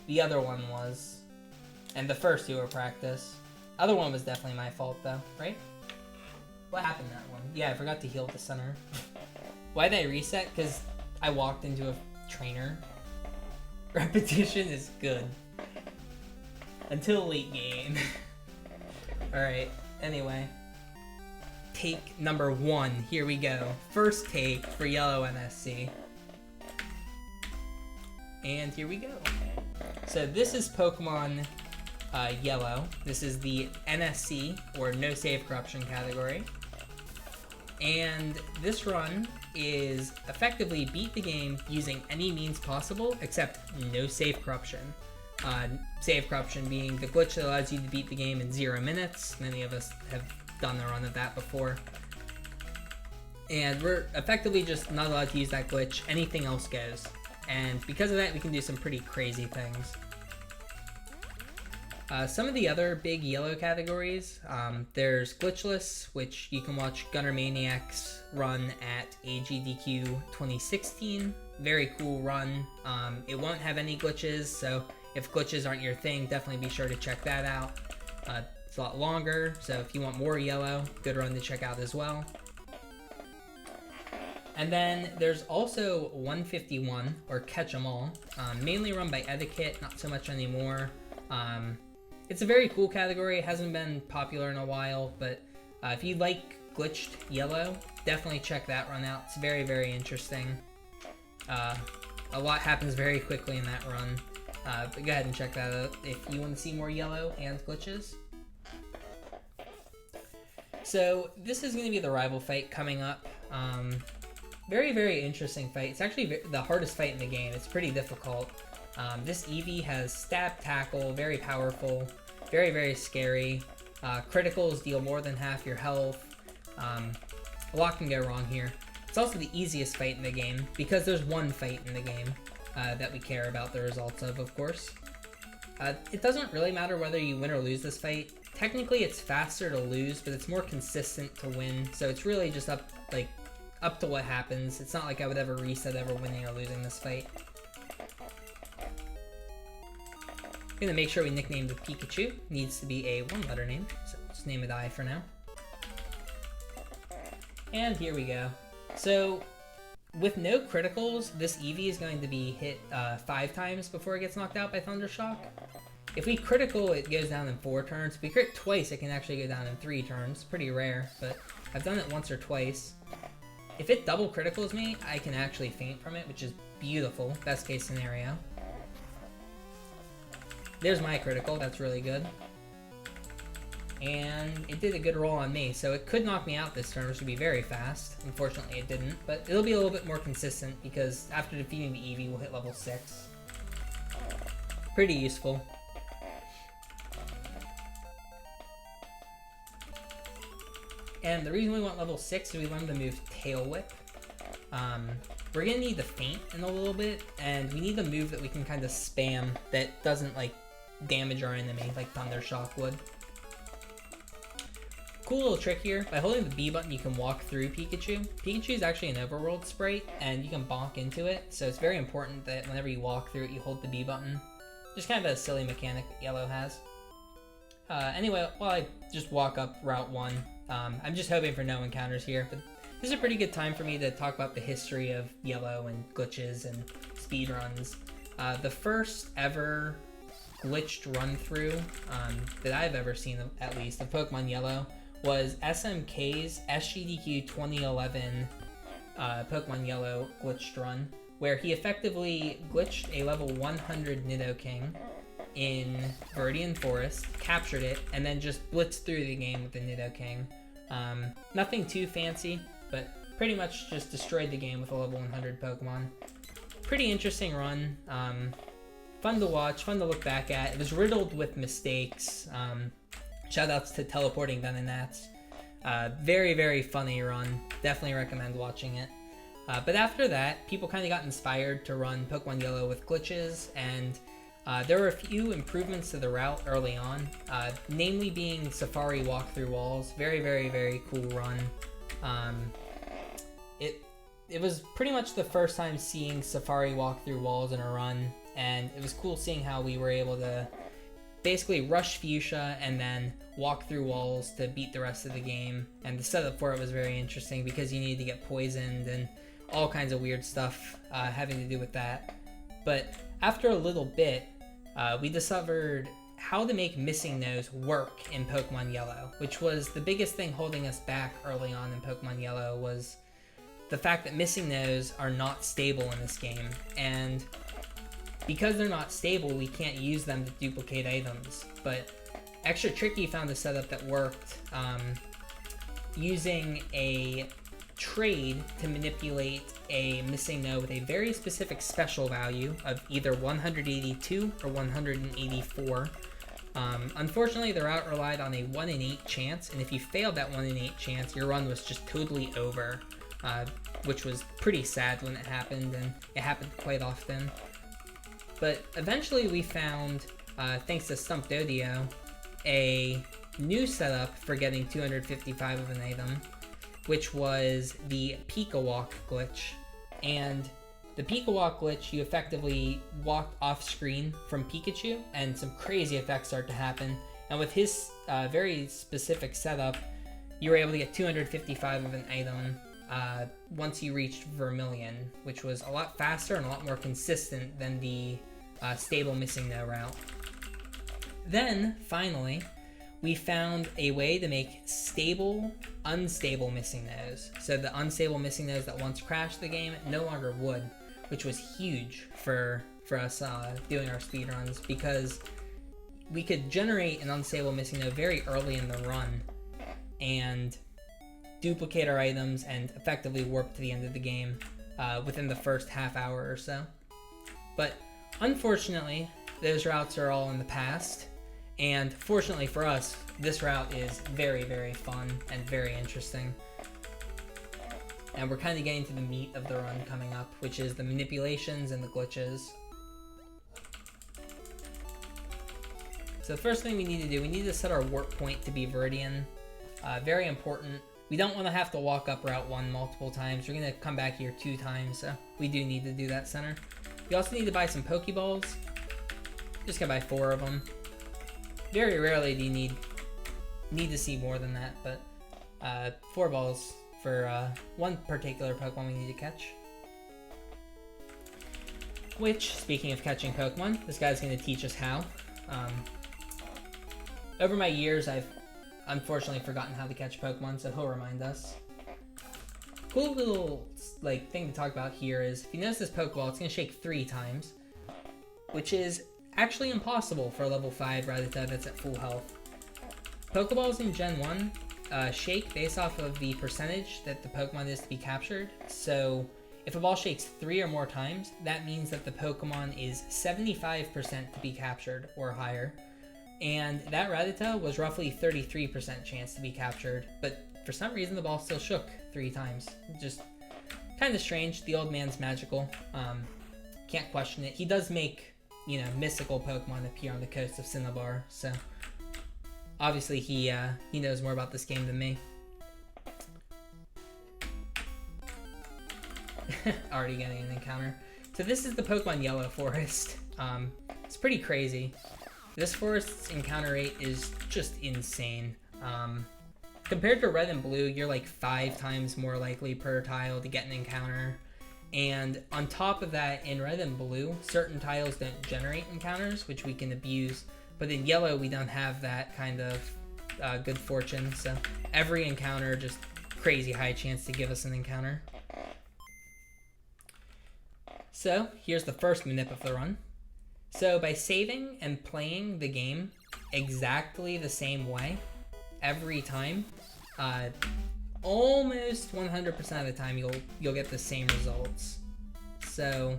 The other one was. And the first two were practice. Other one was definitely my fault though, right? What happened that one? Yeah, I forgot to heal at the center. Why did I reset? Because I walked into a trainer. Repetition is good. Until late game. Alright, anyway. Take number 1, here we go. First take for yellow NSC. And here we go. So this is Pokemon Yellow. This is the NSC, or No Save Corruption category. And this run is effectively beat the game using any means possible except no save corruption. Save corruption being the glitch that allows you to beat the game in 0 minutes. Many of us have done a run of that before. And we're effectively just not allowed to use that glitch. Anything else goes. And because of that, we can do some pretty crazy things. Some of the other big yellow categories, there's Glitchless, which you can watch Gunner Maniac's run at AGDQ 2016. Very cool run. It won't have any glitches, so if glitches aren't your thing, definitely be sure to check that out. It's a lot longer, so if you want more yellow, good run to check out as well. And then there's also 151, or Catch 'em All, mainly run by Etiquette, not so much anymore. It's a very cool category. It hasn't been popular in a while, but if you like glitched yellow, definitely check that run out. It's very, very interesting. A lot happens very quickly in that run, but go ahead and check that out if you want to see more yellow and glitches. So this is going to be the rival fight coming up. Very, very interesting fight. It's actually the hardest fight in the game. It's pretty difficult. This Eevee has Stab Tackle, very powerful, very, very scary. Criticals deal more than half your health. A lot can go wrong here. It's also the easiest fight in the game, because there's one fight in the game that we care about the results of course. It doesn't really matter whether you win or lose this fight. Technically, it's faster to lose, but it's more consistent to win, so it's really just up to what happens. It's not like I would ever reset ever winning or losing this fight. I'm gonna make sure we nickname the Pikachu. Needs to be a 1-letter name, so let's name it I for now. And here we go. So, with no criticals, this Eevee is going to be hit 5 times before it gets knocked out by Thundershock. If we critical, it goes down in 4 turns. If we crit twice, it can actually go down in 3 turns. Pretty rare, but I've done it once or twice. If it double criticals me, I can actually faint from it, which is beautiful. Best case scenario. There's my critical, that's really good. And it did a good roll on me, so it could knock me out this turn, which would be very fast. Unfortunately it didn't, but it'll be a little bit more consistent because after defeating the Eevee, we'll hit level 6. Pretty useful. And the reason we want level 6 is we learned the move Tail Whip. We're gonna need the feint in a little bit, and we need the move that we can kind of spam that doesn't damage our enemy like Thundershock would. Cool little trick here, by holding the B button you can walk through Pikachu. Pikachu is actually an overworld sprite, and you can bonk into it, so it's very important that whenever you walk through it you hold the B button. Just kind of a silly mechanic that Yellow has. Anyway, while I just walk up Route 1, I'm just hoping for no encounters here, but this is a pretty good time for me to talk about the history of Yellow and glitches and speedruns. The first ever glitched run-through that I've ever seen, at least, of Pokemon Yellow was SMK's SGDQ 2011 Pokemon Yellow glitched run, where he effectively glitched a level 100 Nidoking in Viridian Forest, captured it, and then just blitzed through the game with the Nidoking. Nothing too fancy, but pretty much just destroyed the game with a level 100 Pokemon. Pretty interesting run. Fun to watch, fun to look back at. It was riddled with mistakes. Shoutouts to Teleporting Venonats. Very, very funny run. Definitely recommend watching it. But after that, people kind of got inspired to run Pokemon Yellow with glitches, and there were a few improvements to the route early on, namely being Safari walk through walls. Very, very, very cool run. It was pretty much the first time seeing Safari walk through walls in a run, and it was cool seeing how we were able to basically rush Fuchsia and then walk through walls to beat the rest of the game. And the setup for it was very interesting because you needed to get poisoned and all kinds of weird stuff having to do with that. But after a little bit, we discovered how to make Missing Nose work in Pokemon Yellow, which was the biggest thing holding us back early on in Pokemon Yellow, was the fact that Missing Nose are not stable in this game. And because they're not stable, we can't use them to duplicate items. But Extra Tricky found a setup that worked using a trade to manipulate a Missing Node with a very specific special value of either 182 or 184. Unfortunately, the route relied on a 1 in 8 chance, and if you failed that 1 in 8 chance, your run was just totally over, which was pretty sad when it happened, and it happened quite often. But eventually we found, thanks to Stump Dodio, a new setup for getting 255 of an item, which was the Pika Walk glitch. And the Pika Walk glitch, you effectively walked off screen from Pikachu, and some crazy effects start to happen. And with his very specific setup, you were able to get 255 of an item once you reached Vermilion, which was a lot faster and a lot more consistent than the stable Missing No route. Then, finally, we found a way to make stable, unstable Missing No's. So the unstable Missing No's that once crashed the game no longer would, which was huge for us doing our speedruns, because we could generate an unstable Missing No very early in the run and duplicate our items and effectively warp to the end of the game within the first half hour or so. But unfortunately, those routes are all in the past. And fortunately for us, this route is very, very fun and very interesting. And we're kind of getting to the meat of the run coming up, which is the manipulations and the glitches. So the first thing we need to do, we need to set our warp point to be Viridian. Very important. We don't want to have to walk up Route 1 multiple times. We're going to come back here 2 times, so we do need to do that center. You also need to buy some Pokeballs. Just gonna buy 4 of them. Very rarely do you need to see more than that, but 4 balls for one particular Pokemon we need to catch. Which, speaking of catching Pokemon, this guy's going to teach us how. Over my years, I've unfortunately forgotten how to catch Pokemon, so he'll remind us. Cool little thing to talk about here is, if you notice this Pokeball, it's going to shake 3 times, which is actually impossible for a level 5 Rattata that's at full health. Pokeballs in Gen 1 shake based off of the percentage that the Pokemon is to be captured. So if a ball shakes 3 or more times, that means that the Pokemon is 75% to be captured or higher. And that Rattata was roughly 33% chance to be captured, but for some reason the ball still shook 3 times. Just kind of strange. The old man's magical. Can't question it. He does make, mystical Pokemon appear on the coast of Cinnabar, so obviously he knows more about this game than me. Already getting an encounter. So this is the Pokemon Yellow Forest. It's pretty crazy. This forest's encounter rate is just insane. Compared to Red and Blue, you're like 5 times more likely per tile to get an encounter. And on top of that, in Red and Blue, certain tiles don't generate encounters, which we can abuse. But in Yellow, we don't have that kind of good fortune. So every encounter, just crazy high chance to give us an encounter. So here's the first manip of the run. So by saving and playing the game exactly the same way every time, almost 100% of the time you'll get the same results. So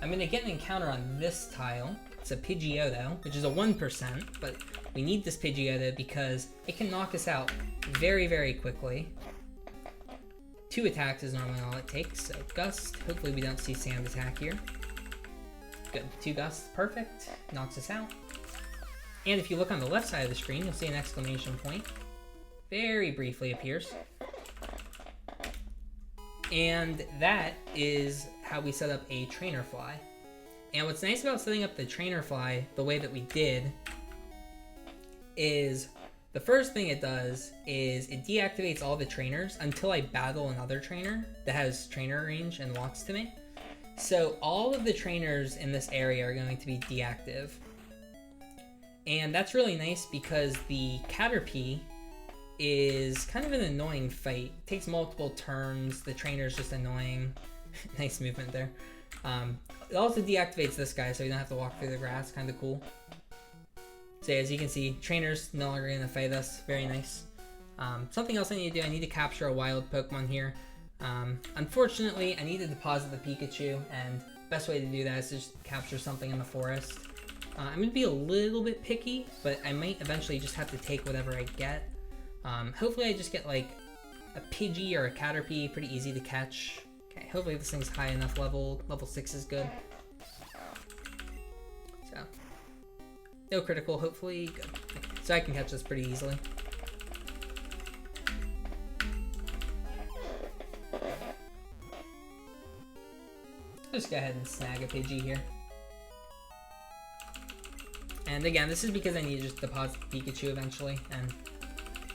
I'm going to get an encounter on this tile. It's a Pidgeotto, which is a 1%, but we need this Pidgeotto because it can knock us out very, very quickly. 2 attacks is normally all it takes, so Gust. Hopefully we don't see Sand Attack here. Good, 2 Gusts, perfect. Knocks us out. And if you look on the left side of the screen, you'll see an exclamation point. Very briefly appears. And that is how we set up a Trainer Fly. And what's nice about setting up the trainer fly the way that we did is the first thing it does is it deactivates all the trainers until I battle another trainer that has trainer range and walks to me. So all of the trainers in this area are going to be deactive. And that's really nice because the Caterpie is kind of an annoying fight. It takes multiple turns, the trainer's just annoying. Nice movement there. It also deactivates this guy so you don't have to walk through the grass, kind of cool. So as you can see, trainer's no longer going to fight us, very nice. Something else I need to do, I need to capture a wild Pokemon here. Unfortunately, I need to deposit the Pikachu, and best way to do that is just capture something in the forest. I'm going to be a little bit picky, but I might eventually just have to take whatever I get. Hopefully I just get like a Pidgey or a Caterpie, pretty easy to catch. Okay, hopefully this thing's high enough level. Level 6 is good. So, no critical, hopefully good. Okay, so I can catch this pretty easily. Just go ahead and snag a Pidgey here. And again, this is because I need to just deposit Pikachu eventually, and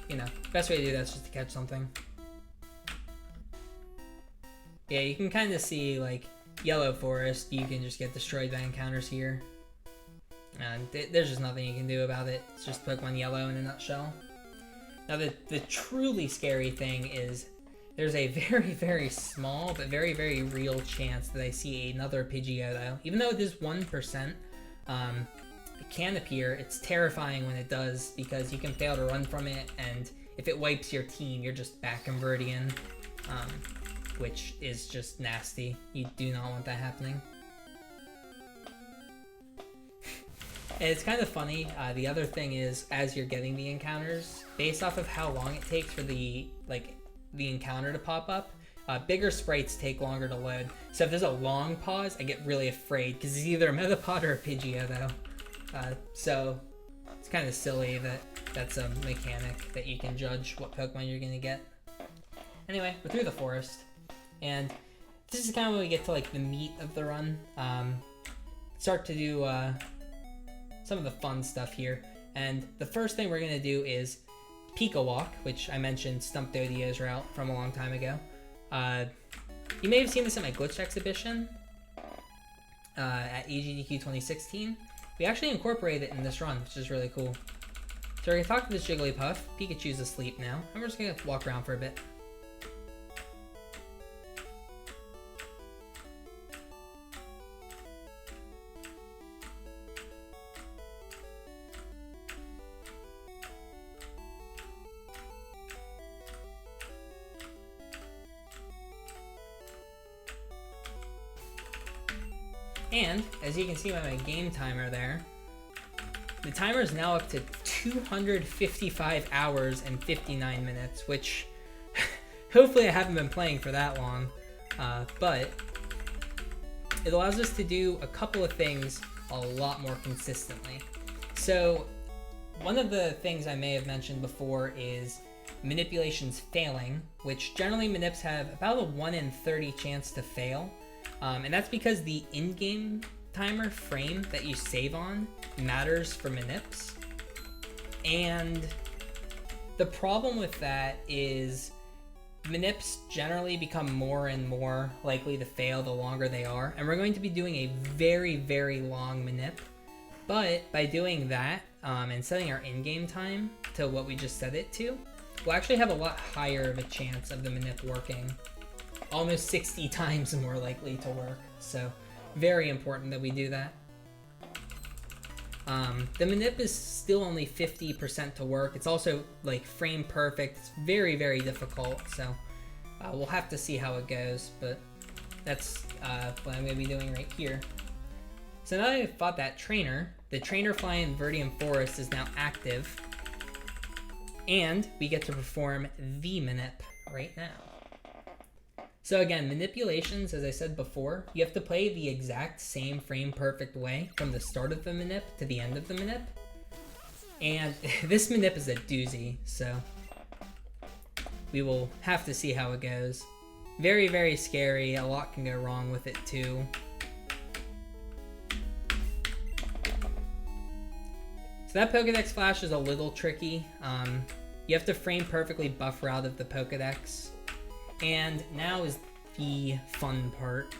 you know, best way to do that is just to catch something. Yeah, you can kind of see like Yellow Forest, you can just get destroyed by encounters here. And there's just nothing you can do about it. It's just Pokemon Yellow in a nutshell. Now the truly scary thing is there's a very, very small but very, very real chance that I see another Pidgeotto. Even though it is 1%, it can appear. It's terrifying when it does because you can fail to run from it, and if it wipes your team, you're just back in Viridian, which is just nasty. You do not want that happening. And it's kind of funny. The other thing is, as you're getting the encounters, based off of how long it takes for the encounter to pop up, bigger sprites take longer to load. So if there's a long pause, I get really afraid because it's either a Metapod or a Pidgeotto. So it's kind of silly that that's a mechanic that you can judge what Pokemon you're gonna get. Anyway, we're through the forest, and this is kind of when we get to like the meat of the run. Start to do some of the fun stuff here, and the first thing we're gonna do is Pika Walk, which I mentioned Stump Dodio's route from a long time ago. You may have seen this at my Glitch exhibition at EGDQ 2016. We actually incorporated it in this run, which is really cool. So we're gonna talk to this Jigglypuff. Pikachu's asleep now, and we're just gonna walk around for a bit. And, as you can see by my game timer there, the timer is now up to 255 hours and 59 minutes, which hopefully I haven't been playing for that long, but it allows us to do a couple of things a lot more consistently. So, one of the things I may have mentioned before is manipulations failing, which generally manips have about a 1 in 30 chance to fail. And that's because the in-game timer frame that you save on matters for manips. And the problem with that is manips generally become more and more likely to fail the longer they are. And we're going to be doing a very, very long manip. But by doing that and setting our in-game time to what we just set it to, we'll actually have a lot higher of a chance of the manip working. Almost 60 times more likely to work, so very important that we do that. The manip is still only 50% to work. It's also like frame perfect. It's very, very difficult, so we'll have to see how it goes, but that's what I'm going to be doing right here. So now that I've fought that trainer, the trainer fly in Viridian Forest is now active, and we get to perform the manip right now. So again, manipulations, as I said before, you have to play the exact same frame perfect way from the start of the manip to the end of the manip. And this manip is a doozy, so we will have to see how it goes. Very, very scary. A lot can go wrong with it too. So that Pokedex flash is a little tricky. You have to frame perfectly buffer out of the Pokedex. And now is the fun part.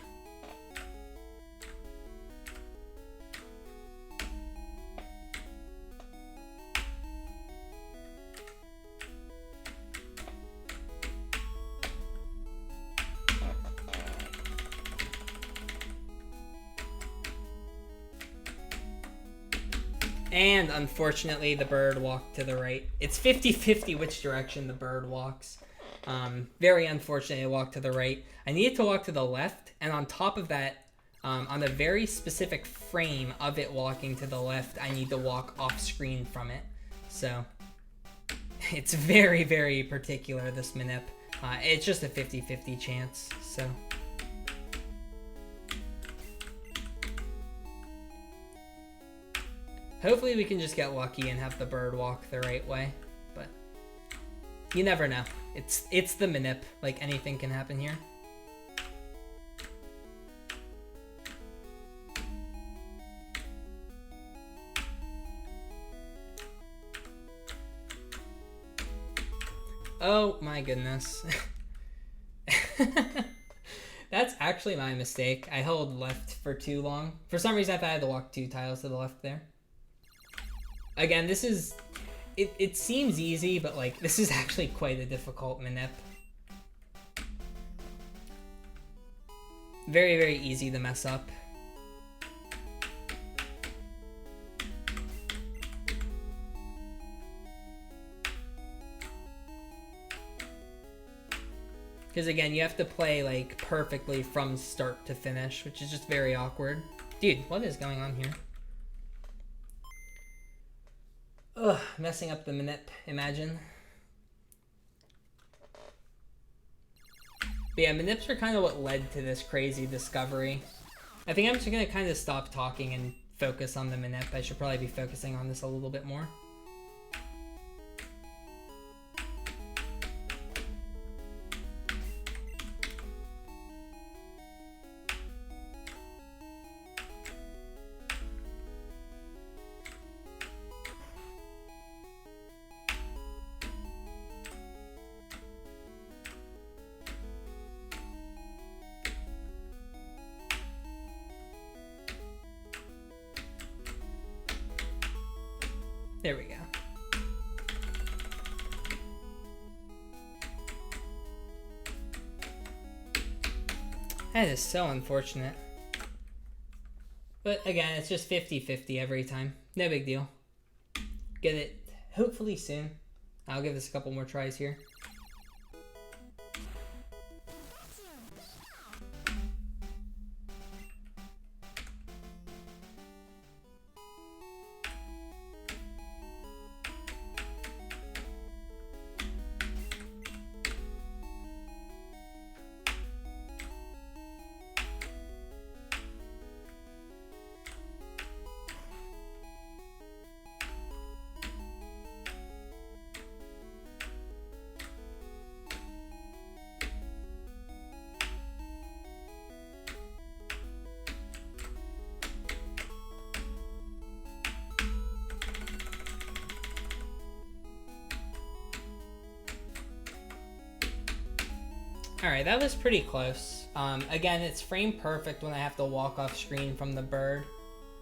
And unfortunately, the bird walked to the right. It's 50-50 which direction the bird walks. Very unfortunate it walked to the right. I needed to walk to the left, and on top of that, on a very specific frame of it walking to the left, I need to walk off screen from it. So it's very, very particular, this Manip. It's just a 50-50 chance, so... Hopefully we can just get lucky and have the bird walk the right way, but you never know. It's the Manip, like anything can happen here. Oh my goodness. That's actually my mistake. I held left for too long. For some reason I thought I had to walk 2 tiles to the left there. Again, this is... It seems easy, but like, this is actually quite a difficult Manip. Very, very easy to mess up. Because again, you have to play like perfectly from start to finish, which is just very awkward. Dude, what is going on here? Ugh, messing up the Manip, imagine. But yeah, Manips are kind of what led to this crazy discovery. I think I'm just going to kind of stop talking and focus on the Manip. I should probably be focusing on this a little bit more. There we go. That is so unfortunate. But again, it's just 50-50 every time. No big deal. Get it hopefully soon. I'll give this a couple more tries here. Alright, that was pretty close. Again, it's frame perfect when I have to walk off screen from the bird.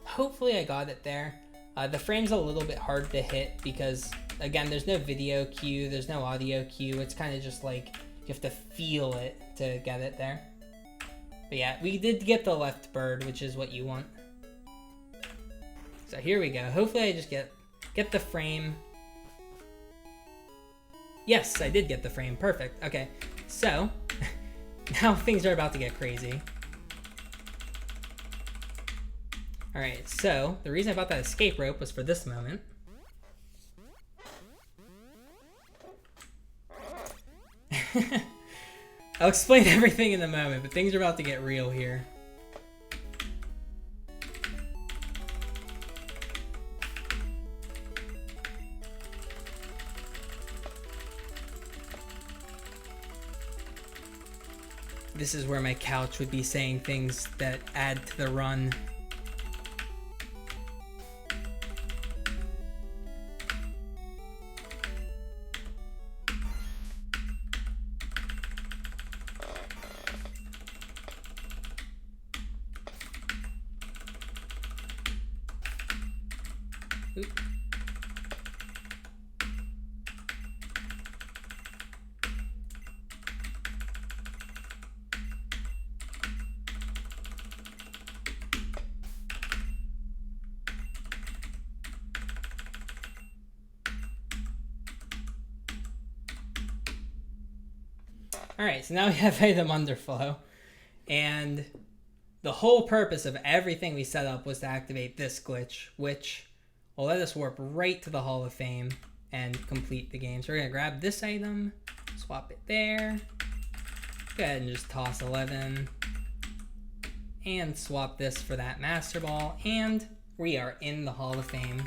Hopefully I got it there. The frame's a little bit hard to hit because, again, there's no video cue, there's no audio cue. It's kind of just like you have to feel it to get it there. But yeah, we did get the left bird, which is what you want. So here we go. Hopefully I just get the frame. Yes, I did get the frame. Perfect. Okay. So, now things are about to get crazy. Alright, so, the reason I bought that escape rope was for this moment. I'll explain everything in a moment, but things are about to get real here. This is where my couch would be saying things that add to the run. Oop. Alright, so now we have item underflow. And the whole purpose of everything we set up was to activate this glitch, which will let us warp right to the Hall of Fame and complete the game. So we're going to grab this item, swap it there, go ahead and just toss 11, and swap this for that Master Ball, and we are in the Hall of Fame.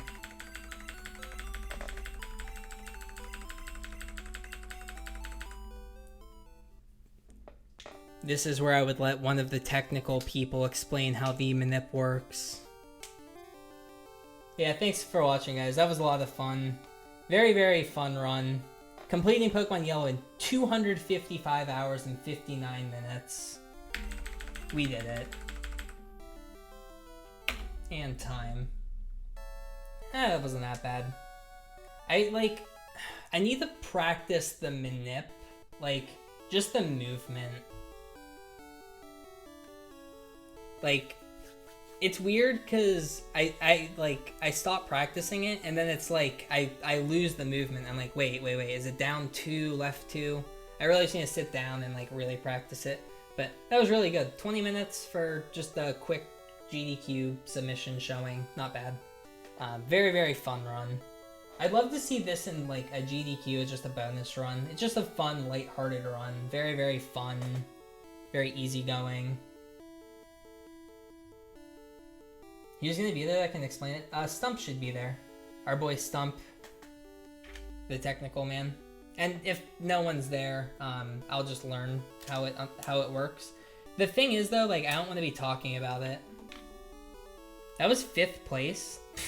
This is where I would let one of the technical people explain how the manip works. Yeah, thanks for watching, guys. That was a lot of fun. Very, very fun run. Completing Pokemon Yellow in 255 hours and 59 minutes. We did it. And time. That wasn't that bad. I need to practice the manip. Like, just the movement. Like, it's weird because I stop practicing it, and then it's like I lose the movement. I'm like, wait, is it down 2, left 2? I really just need to sit down and like really practice it. But that was really good. 20 minutes for just a quick GDQ submission showing. Not bad. Very, very fun run. I'd love to see this in like a GDQ as just a bonus run. It's just a fun, lighthearted run. Very, very fun. Very easygoing. Who's gonna be there that can explain it? Stump should be there. Our boy Stump, the technical man. And if no one's there, I'll just learn how it works. The thing is though, like, I don't want to be talking about it. That was 5th place.